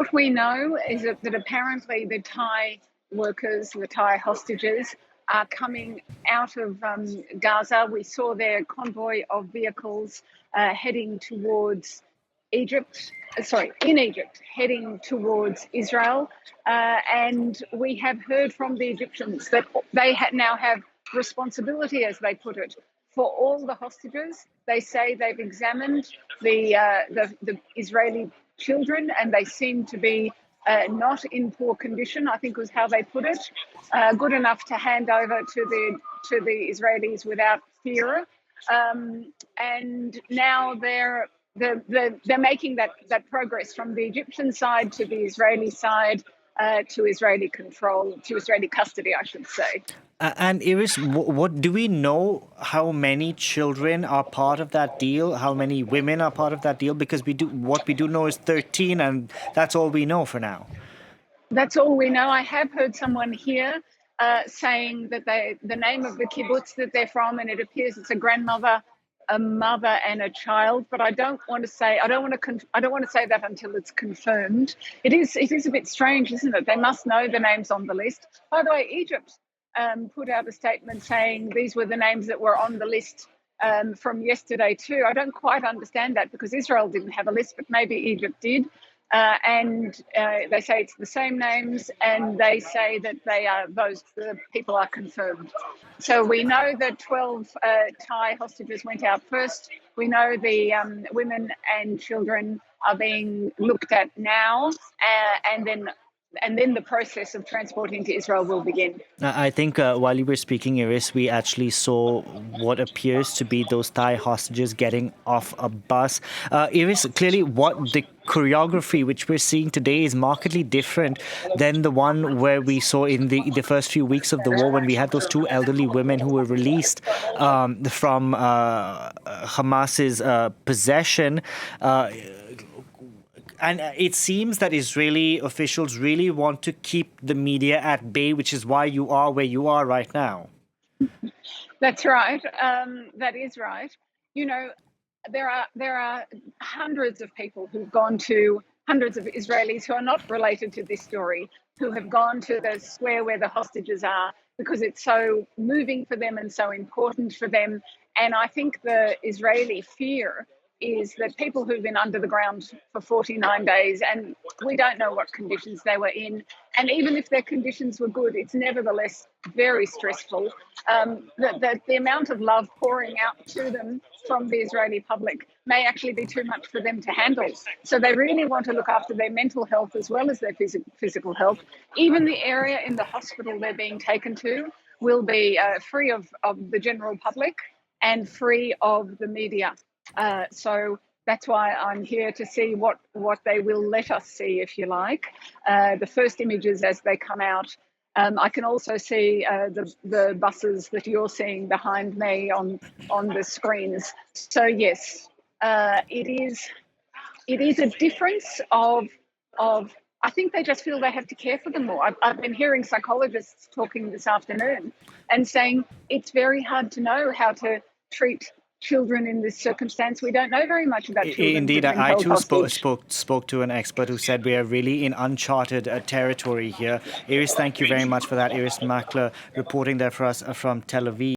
What we know is that apparently the Thai workers, the Thai hostages, are coming out of Gaza. We saw their convoy of vehicles heading towards Egypt, in Egypt, heading towards Israel. And we have heard from the Egyptians that they now have responsibility, as they put it, for all the hostages. They say they've examined the Israeli children and they seem to be not in poor condition, I think was how they put it, good enough to hand over to the Israelis without fear. And now they're making that progress from the Egyptian side to the Israeli side, to Israeli control, to Israeli custody, I should say. And Irris, what do we know? How many children are part of that deal? How many women are part of that deal? Because what we do know is 13, and that's all we know for now. That's all we know. I have heard someone here saying that the name of the kibbutz that they're from, and it appears it's a grandmother, a mother, and a child. But I don't want to say that until it's confirmed. It is a bit strange, isn't it? They must know the names on the list. By the way, Egypt put out a statement saying these were the names that were on the list from yesterday too. I don't quite understand that because Israel didn't have a list, but maybe Egypt did. And they say it's the same names, and they say that the people are confirmed. So we know that 12 Thai hostages went out first. We know the women and children are being looked at now, and then the process of transporting to Israel will begin. I think while you were speaking, Irris, we actually saw what appears to be those Thai hostages getting off a bus. Irris, clearly what the choreography which we're seeing today is markedly different than the one where we saw in the first few weeks of the war when we had those two elderly women who were released from Hamas's possession. And it seems that Israeli officials really want to keep the media at bay, which is why you are where you are right now. That's right. That is right. You know, there are hundreds of people hundreds of Israelis who are not related to this story, who have gone to the square where the hostages are because it's so moving for them and so important for them. And I think the Israeli fear is that people who've been under the ground for 49 days, and we don't know what conditions they were in, and even if their conditions were good, it's nevertheless very stressful. The amount of love pouring out to them from the Israeli public may actually be too much for them to handle. So they really want to look after their mental health as well as their physical health. Even the area in the hospital they're being taken to will be free of the general public and free of the media. So that's why I'm here to see what they will let us see, if you like. The first images as they come out. I can also see the buses that you're seeing behind me on the screens. So yes, it is a difference of I think they just feel they have to care for them more. I've been hearing psychologists talking this afternoon and saying it's very hard to know how to treat children in this circumstance. We don't know very much about children. Indeed, I too spoke to an expert who said we are really in uncharted territory here. Irris, thank you very much for that. Irris Makler reporting there for us from Tel Aviv.